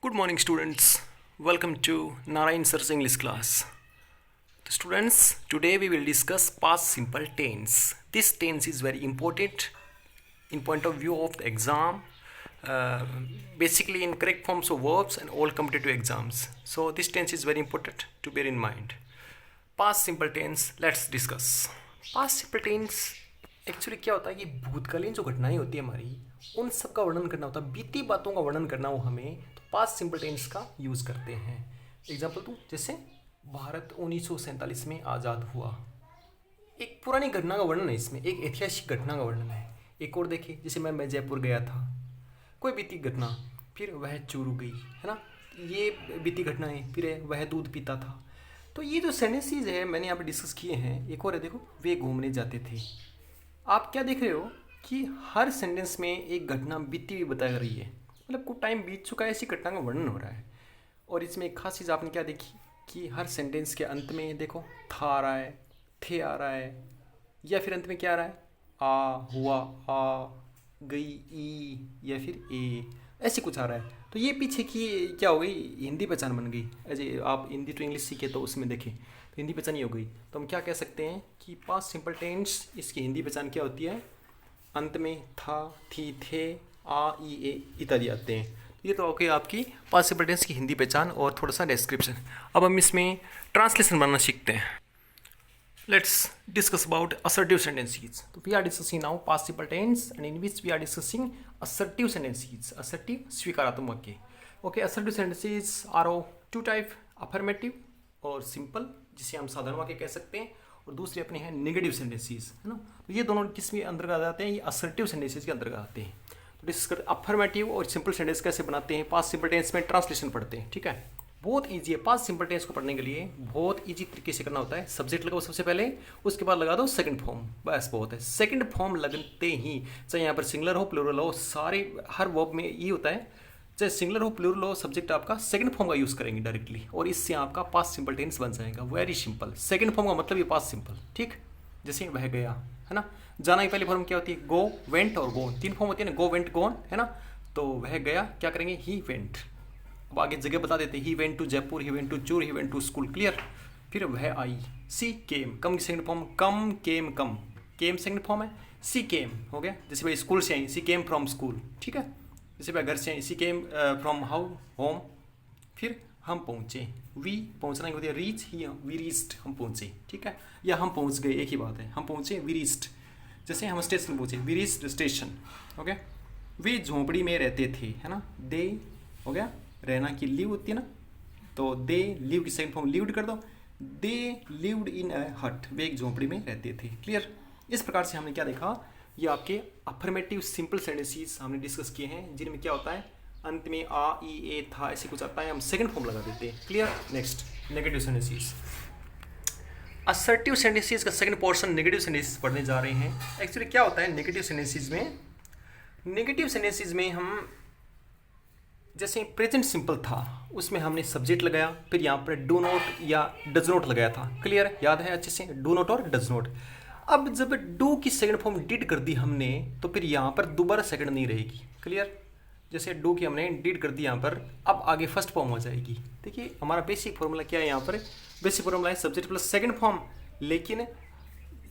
Good morning, students. Welcome to Narayan Sir's English class. Students, today we will discuss past simple tense. This tense is very important in point of view of the exam, basically in correct forms of verbs and all competitive exams. So this tense is very important to bear in mind. Past simple tense, let's discuss. Past simple tense actually क्या होता है कि भूतकालीन जो घटनाएं होती है हमारी उन सब का वर्णन करना होता है, बीती बातों का वर्णन करना हो हमें, तो पास्ट सिंपल टेंस का यूज़ करते हैं. एग्जाम्पल दूँ, जैसे भारत 1947 में आज़ाद हुआ, एक पुरानी घटना का वर्णन है, इसमें एक ऐतिहासिक घटना का वर्णन है. एक और देखिए, जैसे मैं जयपुर गया था, कोई बीती घटना. फिर वह चोरू गई, है ना, ये बीती घटना है. फिर है वह दूध पीता था. तो ये जो सेंटेंसेस है मैंने यहाँ पे डिस्कस किए हैं. एक और है, देखो, वे घूमने जाते थे. आप क्या देख रहे हो कि हर सेंटेंस में एक घटना बीती हुई बताई रही है, मतलब कुछ टाइम बीत चुका है, ऐसी घटना का वर्णन हो रहा है. और इसमें एक खास चीज़ आपने क्या देखी कि हर सेंटेंस के अंत में देखो था आ रहा है, थे आ रहा है, या फिर अंत में क्या आ रहा है, आ, हुआ, आ, गई, ई, या फिर ए, ऐसे कुछ आ रहा है. तो ये पीछे की क्या हो गई, हिंदी पहचान बन गई. ऐसे आप हिंदी टू इंग्लिश सीखे तो उसमें देखें तो हिंदी पहचान ही हो गई. तो हम क्या कह सकते हैं कि पास्ट सिंपल टेंस, इसकी हिंदी पहचान क्या होती है, अंत में था, थी, थे, आ, ई, ए इत्यादि आते हैं. ये तो ओके आपकी पास्ट सिंपल टेंस की हिंदी पहचान और थोड़ा सा डिस्क्रिप्शन. अब हम इसमें ट्रांसलेशन बनाना सीखते हैं. Let's discuss about assertive sentences. तो we are discussing now past simple tense and in which we are discussing assertive sentences. Assertive स्वीकारात्मक वाक्य. Okay, assertive sentences are of two type, affirmative और सिंपल, जिसे हम साधारण वाक्य कह सकते हैं, और दूसरे अपने हैं नेगेटिव सेंटेंसेस, है ना. तो ये दोनों किस में अंतर्गत आते हैं, ये असर्टिव सेंटेंसेस के अंतर्गत आते हैं. तो डिस्कस करते अफर्मेटिव और सिंपल सेंटेंस कैसे बनाते हैं. पास्ट सिंपल टेंस में ट्रांसलेशन पढ़ते हैं, ठीक है. बहुत ईजी है पास्ट सिंपल टेंस को पढ़ने के लिए, बहुत ईजी तरीके से करना होता है. सब्जेक्ट लगाओ सबसे पहले, उसके बाद लगा दो सेकंड फॉर्म, बस बहुत है. सेकंड फॉर्म लगते ही, चाहे यहाँ पर सिंगुलर हो प्लूरल हो, सारे हर वर्ब में ये होता है, चाहे सिंगुलर हो प्लूरल हो, सब्जेक्ट आपका सेकंड फॉर्म का यूज़ करेंगे डायरेक्टली, और इससे आपका पास्ट सिंपल टेंस बन जाएगा. Very simple. सेकंड फॉर्म का मतलब ये पास्ट सिंपल, ठीक. जैसे वह गया, है ना, जाना की पहली फॉर्म क्या होती है, गो, वेंट और गोन. तीन फॉर्म होती है ना, गो, वेंट, गोन, है ना. तो वह गया, क्या करेंगे, ही वेंट. अब आगे जगह बता देते हैं, he went to Jaipur, he went to church, he went to school. Clear. फिर वह आई, सी केम. कम की second form come, came, come. Came second form है, सी केम हो गया. जैसे भाई स्कूल से आई, सी केम फ्रॉम स्कूल, ठीक है. जैसे भाई घर से आई, she came from how, home. फिर हम पहुँचे, वी पहुँचना होती है, रीच, ही वी रीच्ड, हम पहुँचे, ठीक है. या हम पहुँच गए, एक ही बात है, हम पहुँचे, वी रीच्ड. जैसे हम स्टेशन पहुँचे, वी रीच्ड स्टेशन, ओके. वे झोंपड़ी में रहते थे, है ना. दे हो गया, रहना की लिव होती है ना, तो दे लिव की सेकंड फॉर्म लिव्ड कर दो. दे लिव्ड इन अ हट, वे एक झोंपड़ी में रहते थे. क्लियर. इस प्रकार से हमने क्या देखा, ये आपके अफर्मेटिव सिंपल सेंटेंसेस हमने डिस्कस किए हैं, जिनमें क्या होता है, अंत में आ, ई, ए, था ऐसे कुछ आता है, हम सेकंड फॉर्म लगा देते हैं. Clear. Next, negative sentences. Assertive sentences का सेकंड पोर्शन नेगेटिव सेंटेंसेस पढ़ने जा रहे हैं. एक्चुअली क्या होता है नेगेटिव सेंटेंसेस में, नेगेटिव सेंटेंसेस में हम जैसे प्रेजेंट सिंपल था, उसमें हमने सब्जेक्ट लगाया, फिर यहाँ पर डू नॉट या डज नॉट लगाया था. क्लियर, याद है अच्छे से, डू नॉट और डज नॉट. अब जब डू की सेकंड फॉर्म डिड कर दी हमने, तो फिर यहाँ पर दोबारा सेकंड नहीं रहेगी. क्लियर. जैसे डू की हमने डिड कर दी यहाँ पर, अब आगे फर्स्ट फॉर्म हो जाएगी. देखिए हमारा बेसिक फॉर्मूला क्या है, यहाँ पर बेसिक फॉर्मूला है सब्जेक्ट प्लस सेकंड फॉर्म. लेकिन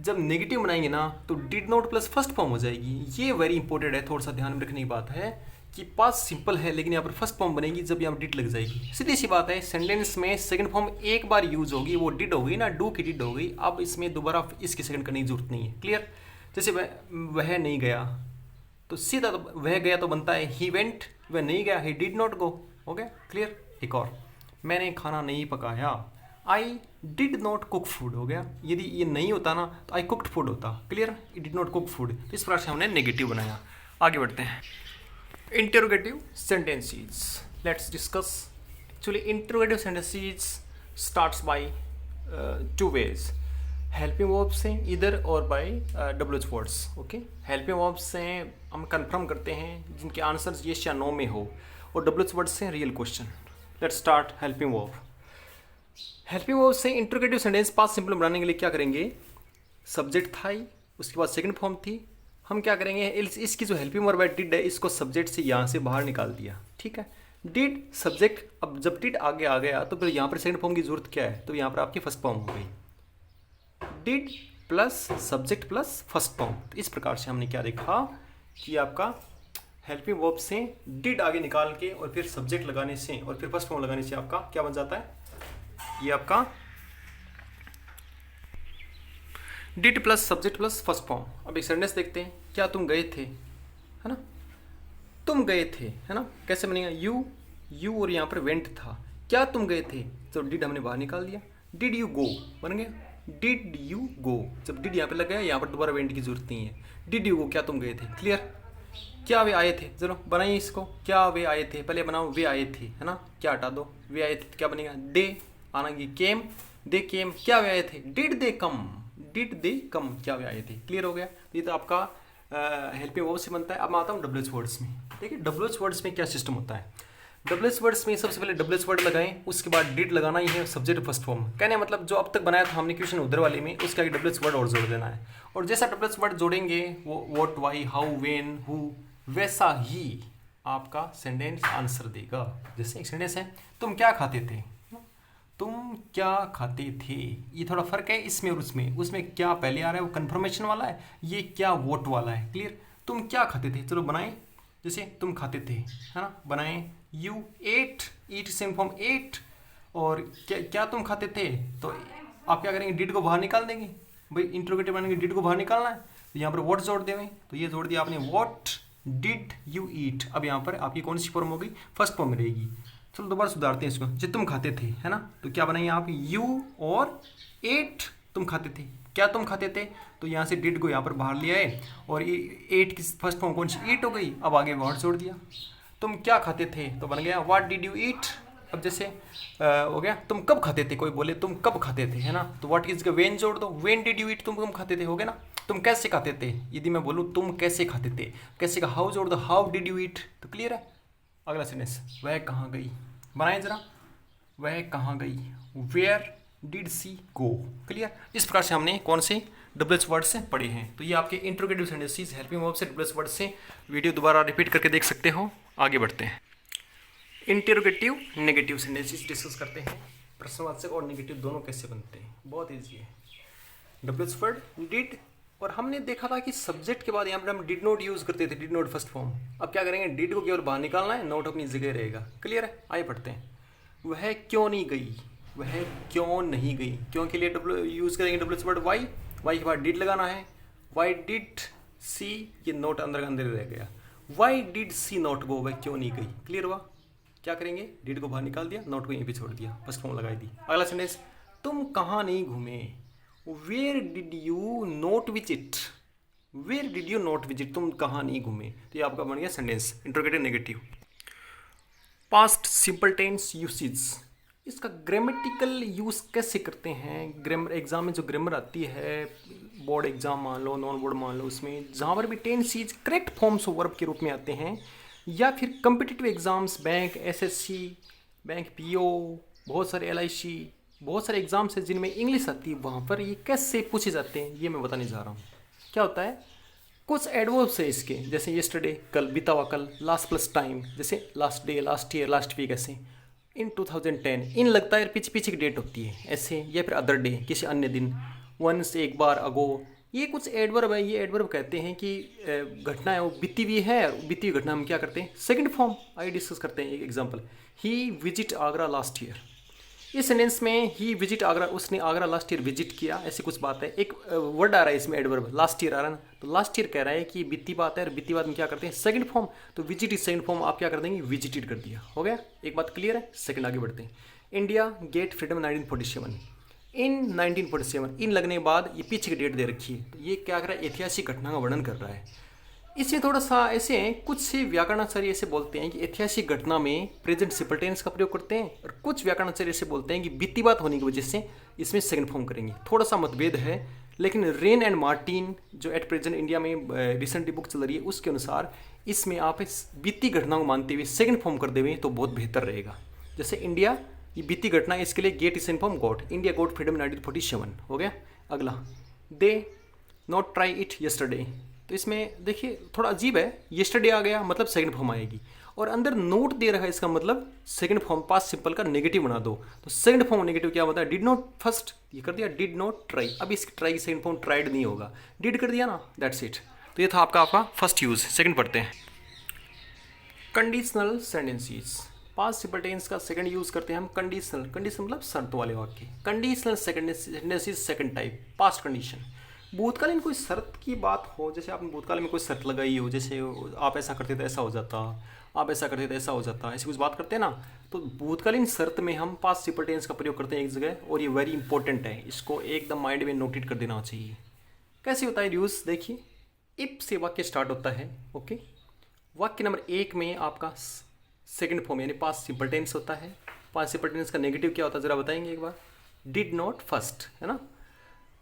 जब नेगेटिव बनाएंगे ना, तो did not plus first form हो जाएगी. ये वेरी इंपॉर्टेंट है, थोड़ा सा ध्यान में रखने की बात है कि पास्ट सिंपल है, लेकिन यहाँ पर फर्स्ट फॉर्म बनेगी जब यहाँ डिड लग जाएगी. सीधी सी बात है, सेंटेंस में सेकंड फॉर्म एक बार यूज होगी, वो डिड हो गई ना, डू की डिड हो गई. अब इसमें दोबारा इसकी सेकंड करने की जरूरत नहीं है. क्लियर. जैसे वह नहीं गया, तो सीधा वह गया तो बनता है ही वेंट, वह नहीं गया, ही डिड नॉट गो. हो गया. क्लियर. एक और, मैंने खाना नहीं पकाया, I did not cook food. हो गया. यदि ये नहीं होता ना, तो आई कुकड फूड होता. Clear. E did not cook food. तो इस प्रकार से हमने नेगेटिव बनाया. आगे बढ़ते हैं. Interrogative sentences. Let's discuss. Actually interrogative sentences starts by two ways. Helping verbs से इधर और by WH words. Okay, helping verbs से हम कंफर्म करते हैं जिनके आंसर्स येस या नो में हो, और डब्ल्यूएच वर्ड्स से real question. Let's start helping verb. Helping verb से इंटरोगेटिव सेंटेंस पास्ट सिंपल बनाने के लिए क्या करेंगे, सब्जेक्ट था ही, उसके बाद सेकंड फॉर्म थी, हम क्या करेंगे, इसकी जो हेल्पिंग वर्ब है डिड है, इसको सब्जेक्ट से यहाँ से बाहर निकाल दिया. ठीक है. डिड सब्जेक्ट, अब जब डिड आगे आ गया तो फिर यहाँ पर सेकंड फॉर्म की जरूरत क्या है, तो यहाँ पर आपकी फर्स्ट फॉर्म हो गई, did plus subject plus first form. तो इस प्रकार से हमने क्या देखा कि आपका हेल्पिंग वर्ब से डिड आगे निकाल के और फिर सब्जेक्ट लगाने से और फिर फर्स्ट फॉर्म लगाने से आपका क्या बन जाता है, ये आपका did plus subject plus first form. अब एक सेंटेंस देखते हैं, क्या तुम गए थे, है ना, तुम गए थे, है ना, कैसे बनेगा, यू और यहाँ पर वेंट था, क्या तुम गए थे, तो डिड हमने बाहर निकाल दिया, डिड यू गो बन गया, डिड यू गो, जब डिड यहाँ पे लग गया यहाँ पर दोबारा वेंट की जरूरत नहीं है, डिड यू गो, क्या तुम गए थे, क्लियर। क्या वे आए थे, चलो बनाइए इसको, क्या वे आए थे, पहले बनाओ वे आए थे, है ना, क्या हटा दो, वे आए थे तो क्या बनेगा, दे आना की केम, दे केम, क्या वे आए थे, did they come, did they कम, क्या वे आए थे, क्लियर हो गया। ये तो आपका हेल्पिंग वर्ब से बनता है। अब मैं आता हूँ डब्ल्यूएच वर्ड्स में। देखिए डब्ल्यूएच वर्ड्स में क्या सिस्टम होता है, डब्ल्यूएच वर्ड्स में सबसे पहले डब्ल्यूएच वर्ड लगाएं, उसके बाद डिड लगाना ही है, सब्जेक्ट फर्स्ट फॉर्म, कहने मतलब जो अब तक बनाया था हमने क्वेश्चन उधर वाले में, उसके आगे डब्ल्यूएच वर्ड और जोड़ देना है, और जैसा डब्ल्यूएच वर्ड जोड़ेंगे वो what, why, how, when, who, वैसा ही आपका सेंटेंस आंसर देगा। जैसे एक सेंटेंस है, तुम क्या खाते थे, तुम क्या खाते थे, ये थोड़ा फर्क है इसमें और उसमें, उसमें क्या पहले आ रहा है वो कंफर्मेशन वाला है, ये क्या वोट वाला है, क्लियर। तुम क्या खाते थे, चलो बनाएं, जैसे तुम खाते थे, है ना, बनाएं, you ate, eat same form ate, और क्या तुम खाते थे, तो आप क्या करेंगे, डिड को बाहर निकाल देंगे, भाई इंट्रोगेटिव बनेंगे, डिड को बाहर निकालना है, तो यहाँ पर वॉट जोड़ देंगे, तो ये जोड़ दिया आपने, वॉट डिड यू ईट। अब यहाँ पर आपकी कौन सी फॉर्म होगी, फर्स्ट फॉर्म में रहेगी। चलो दोबारा सुधारते हैं इसको, जो तुम खाते थे, है ना, तो क्या बनाएंगे आप, यू और एट, तुम खाते थे, क्या तुम खाते थे, तो यहाँ से डिड को यहाँ पर बाहर लिया है, और एट की फर्स्ट फॉर्म कौन सी, ईट हो गई, अब आगे वर्ड जोड़ दिया, तुम क्या खाते थे, तो बन गया व्हाट डिड यू ईट। अब जैसे हो गया, तुम कब खाते थे, कोई बोले तुम कब खाते थे, है ना, तो व्हाट की जगह वेन जोड़ दो, वेन डिड यू ईट, तुम कब खाते थे, हो गया ना। तुम कैसे खाते थे, यदि मैं बोलूँ तुम कैसे खाते थे, कैसे का हाउ जोड़ दो, हाउ डिड यू ईट, तो क्लियर है। अगला सेंटेंस, वह कहाँ गई, बनाए जरा, वह कहाँ गई, where did she go, clear. इस प्रकार से हमने कौन से डब्ल्यूएच वर्ड से पढ़े हैं। तो ये आपके इंट्रोगेटिव सेंटेंसेस हेल्पिंग वर्ब से डब्ल्यूएच वर्ड से, वीडियो दोबारा रिपीट करके देख सकते हो। आगे बढ़ते हैं, इंटरोगेटिव नेगेटिव सेंटेंसेस डिस्कस करते हैं। प्रश्नवाचक और नेगेटिव दोनों कैसे बनते हैं, बहुत ईजी है। डब्ल्यूएच वर्ड डिड, और हमने देखा था कि सब्जेक्ट के बाद यहाँ पर हम डिड नॉट यूज करते थे, डिड नॉट फर्स्ट फॉर्म। अब क्या करेंगे, डिड को केवल बाहर निकालना है, नोट अपनी जगह रहेगा, क्लियर है। आइए पढ़ते हैं, वह क्यों नहीं गई, वह क्यों नहीं गई, क्यों के लिए डब्ल्यू यूज करेंगे डब्ल्यूएच वर्ड वाई, वाई के बाद डिड लगाना है, वाई डिड सी, ये नोट अंदर अंदर रह गया, why did she not go, वह क्यों नहीं गई, क्लियर हुआ। क्या करेंगे, डिड को बाहर निकाल दिया, नोट को यहीं पे छोड़ दिया, फर्स्ट फॉर्म लगाई दी। अगला सेंटेंस, तुम कहाँ नहीं घूमे, where did you not visit, where did you not visit, तुम कहाँ नहीं घूमे, तो ये आपका बन गया sentence interrogative negative. Past simple tense usage, इसका ग्रामेटिकल यूज कैसे करते हैं, ग्रामर एग्जाम में जो ग्रामर आती है, बोर्ड एग्जाम मान लो, नॉन बोर्ड मान लो, उसमें जहाँ पर भी tenses correct forms of verb के रूप में आते हैं, या फिर competitive exams, bank SSC, bank PO, बहुत सारे एलआईसी, बहुत सारे एग्जाम्स हैं जिनमें इंग्लिश आती है, वहाँ पर ये कैसे पूछे जाते हैं ये मैं बताने जा रहा हूँ। क्या होता है, कुछ एडवर्ब्स है इसके, जैसे येस्टरडे कल, बीता हुआ कल, लास्ट प्लस टाइम, जैसे last day, last year, last week, ऐसे इन 2010, इन लगता है पीछे पीछे की डेट होती है ऐसे, या फिर अदर डे, किसी अन्य दिन, वंस एक बार, अगो, ये कुछ एडवर्ब है। ये एडवर्ब कहते हैं कि घटना है वो बीती हुई है, बीती हुई घटना हम क्या करते हैं, सेकंड फॉर्म आइए डिस्कस करते हैं। एक एग्जांपल, ही विजिट आगरा लास्ट ईयर, इस सेंटेंस में ही विजिट आगरा, उसने आगरा लास्ट ईयर विजिट किया, ऐसी कुछ बात है। एक वर्ड आ रहा है इसमें एडवर्ब, लास्ट ईयर आ रहा है ना, तो लास्ट ईयर कह रहा है कि बीती बात है, और बीती बात में क्या करते हैं, सेकंड फॉर्म, तो विजिट इज सेकंड फॉर्म, आप क्या कर देंगे, विजिटेड कर दिया, हो गया। एक बात क्लियर है, सेकंड आगे बढ़ते हैं। इंडिया गेट फ्रीडम 1947, इन 1947, इन लगने के बाद ये पीछे की डेट दे रखी है, तो ये क्या कर रहा है, ऐतिहासिक घटना का वर्णन कर रहा है। इसमें थोड़ा सा ऐसे हैं, कुछ से व्याकरणाचार्य ऐसे बोलते हैं कि ऐतिहासिक घटना में प्रेजेंट सिंपल टेंस का प्रयोग करते हैं, और कुछ व्याकरणाचार्य ऐसे बोलते हैं कि बीती बात होने की वजह से इसमें सेकंड फॉर्म करेंगे। थोड़ा सा मतभेद है, लेकिन रेन एंड मार्टिन जो एट प्रेजेंट इंडिया में रिसेंटली बुक चल रही है, उसके अनुसार इसमें आप बीती घटना को मानते हुए सेकंड फॉर्म कर देंगे तो बहुत बेहतर रहेगा। जैसे इंडिया, ये बीती घटना है, इसके लिए get is second form got, India got freedom 1947, हो गया। अगला, they not try it yesterday, तो इसमें देखिए थोड़ा अजीब है, येस्टरडे आ गया मतलब सेकंड फॉर्म आएगी, और अंदर नोट दे रखा है, इसका मतलब सेकंड फॉर्म पास्ट सिंपल का नेगेटिव बना दो। तो सेकंड फॉर्म नेगेटिव क्या होता है, डिड नॉट फर्स्ट ये कर दिया, डिड नॉट ट्राई, अब इस ट्राई सेकंड फॉर्म ट्राइड नहीं होगा, डिड कर दिया ना, दैट्स इट। तो ये था आपका फर्स्ट यूज। सेकंड पढ़ते हैं, conditional sentences. Past simple tense का सेकंड यूज करते हैं हम कंडीशनल। कंडीशनल मतलब शर्त वाले वाक्य। Conditional sentences second type, past condition. भूतकालीन कोई शर्त की बात हो, जैसे आपने भूतकाल में कोई शर्त लगाई हो, जैसे आप ऐसा करते तो ऐसा हो जाता, आप ऐसा करते तो ऐसा हो जाता, ऐसी कुछ बात करते हैं ना, तो भूतकालीन शर्त में हम पास्ट सिंपल टेंस का प्रयोग करते हैं एक जगह, और ये वेरी इंपॉर्टेंट है, इसको एकदम माइंड में नोटेट कर देना चाहिए। कैसे होता है यूज, देखिए इफ से वाक्य स्टार्ट होता है। ओके, वाक्य नंबर 1 में आपका सेकंड फॉर्म यानी पास्ट सिंपल टेंस होता है। पास्ट सिंपल टेंस का नेगेटिव क्या होता है जरा बताएंगे एक बार, डिड नॉट फर्स्ट, है ना।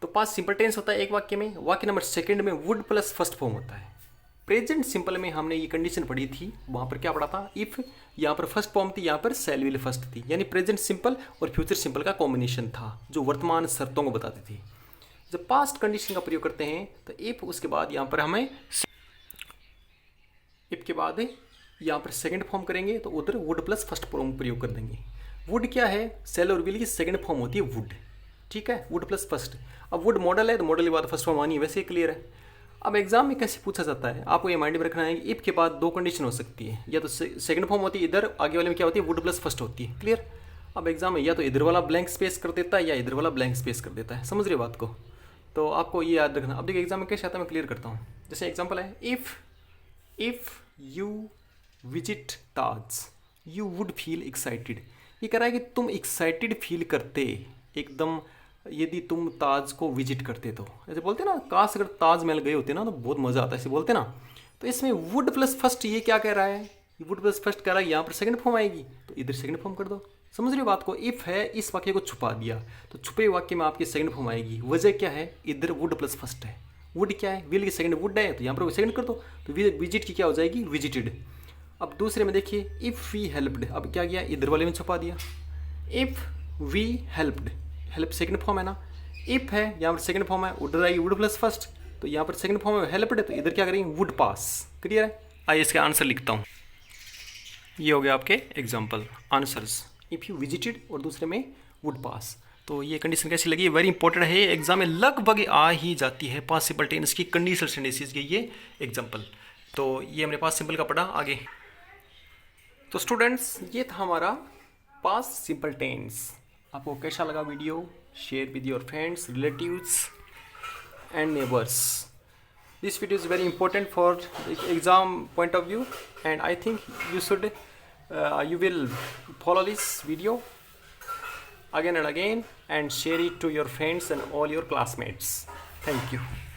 तो पास्ट सिंपल टेंस होता है एक वाक्य में। वाक्य नंबर सेकंड में वुड प्लस फर्स्ट फॉर्म होता है। प्रेजेंट सिंपल में हमने ये कंडीशन पढ़ी थी, वहाँ पर क्या पढ़ा था, इफ यहाँ पर फर्स्ट फॉर्म थी, यहाँ पर सेल विल फर्स्ट थी, यानी प्रेजेंट सिंपल और फ्यूचर सिंपल का कॉम्बिनेशन था जो वर्तमान शर्तों को बताती थी। जब पास्ट कंडीशन का प्रयोग करते हैं तो इफ, उसके बाद यहाँ पर हमें इफ के बाद यहाँ पर सेकंड फॉर्म करेंगे तो उधर वुड प्लस फर्स्ट फॉर्म प्रयोग कर देंगे। वुड क्या है, सेल और विल की सेकंड फॉर्म होती है वुड, ठीक है, वुड प्लस फर्स्ट। अब वुड मॉडल है तो मॉडल के बाद फर्स्ट फॉर्म आनी है, वैसे ही क्लियर है। अब एग्जाम में कैसे पूछा जाता है, आपको ये माइंड में रखना है कि इफ के बाद दो कंडीशन हो सकती है, या तो सेकंड फॉर्म होती है इधर, आगे वाले में क्या होती है वुड प्लस फर्स्ट होती है, क्लियर। अब एग्जाम में या तो इधर वाला ब्लैंक स्पेस कर देता है या इधर वाला ब्लैंक स्पेस कर देता है, समझ रहे बात को, तो आपको ये याद रखना। अब देखिए एग्जाम में कैसे आता है, मैं क्लियर करता हूँ। जैसे एग्जाम्पल है, if you visit Taj you would feel excited. ये कह रहा है कि तुम एक्साइटेड फील करते एकदम यदि तुम ताज को विजिट करते तो, ऐसे बोलते ना, काश अगर ताजमहल गए होते ना तो बहुत मज़ा आता है, ऐसे बोलते ना। तो इसमें वुड प्लस फर्स्ट ये क्या कह रहा है, वुड प्लस फर्स्ट कह रहा है यहाँ पर सेकंड फॉर्म आएगी तो इधर सेकंड फॉर्म कर दो, समझ रहे हो बात को। इफ है, इस वाक्य को छुपा दिया तो छुपे वाक्य में आपकी सेकंड फॉर्म आएगी। वजह क्या है, इधर वुड प्लस फर्स्ट है, वुड क्या है, विल की सेकंड वुड है, तो यहाँ पर सेकंड कर दो, तो विजिट की क्या हो जाएगी, विजिटेड। अब दूसरे में देखिए, इफ़ वी हेल्प्ड, अब क्या किया, इधर वाले में छुपा दिया। If we helped, help second form है ना, इफ है यहाँ पर सेकंड फॉर्म है, उधर आएगी वुड प्लस फर्स्ट, तो यहाँ पर सेकंड फॉर्म है हेल्प्ड, तो इधर क्या करेंगे वुड पास, क्लियर है। आइए इसका आंसर लिखता हूँ, ये हो गया आपके example answers, if you visited और दूसरे में वुड पास। तो ये कंडीशन कैसी लगी, वेरी इंपॉर्टेंट है, एग्जाम में लगभग आ ही जाती है पास्ट सिंपल टेंस की कंडीशनल सेंटेंसेस की ये एग्जाम्पल। तो ये हमने पास्ट सिंपल का पढ़ा। आगे तो स्टूडेंट्स ये था हमारा पास्ट सिंपल टेंस। आपको कैसा लगा video, share with your friends, relatives and neighbours. This video is very important for exam point of view, and I think you should you will follow this video again and again and share it to your friends and all your classmates. Thank you.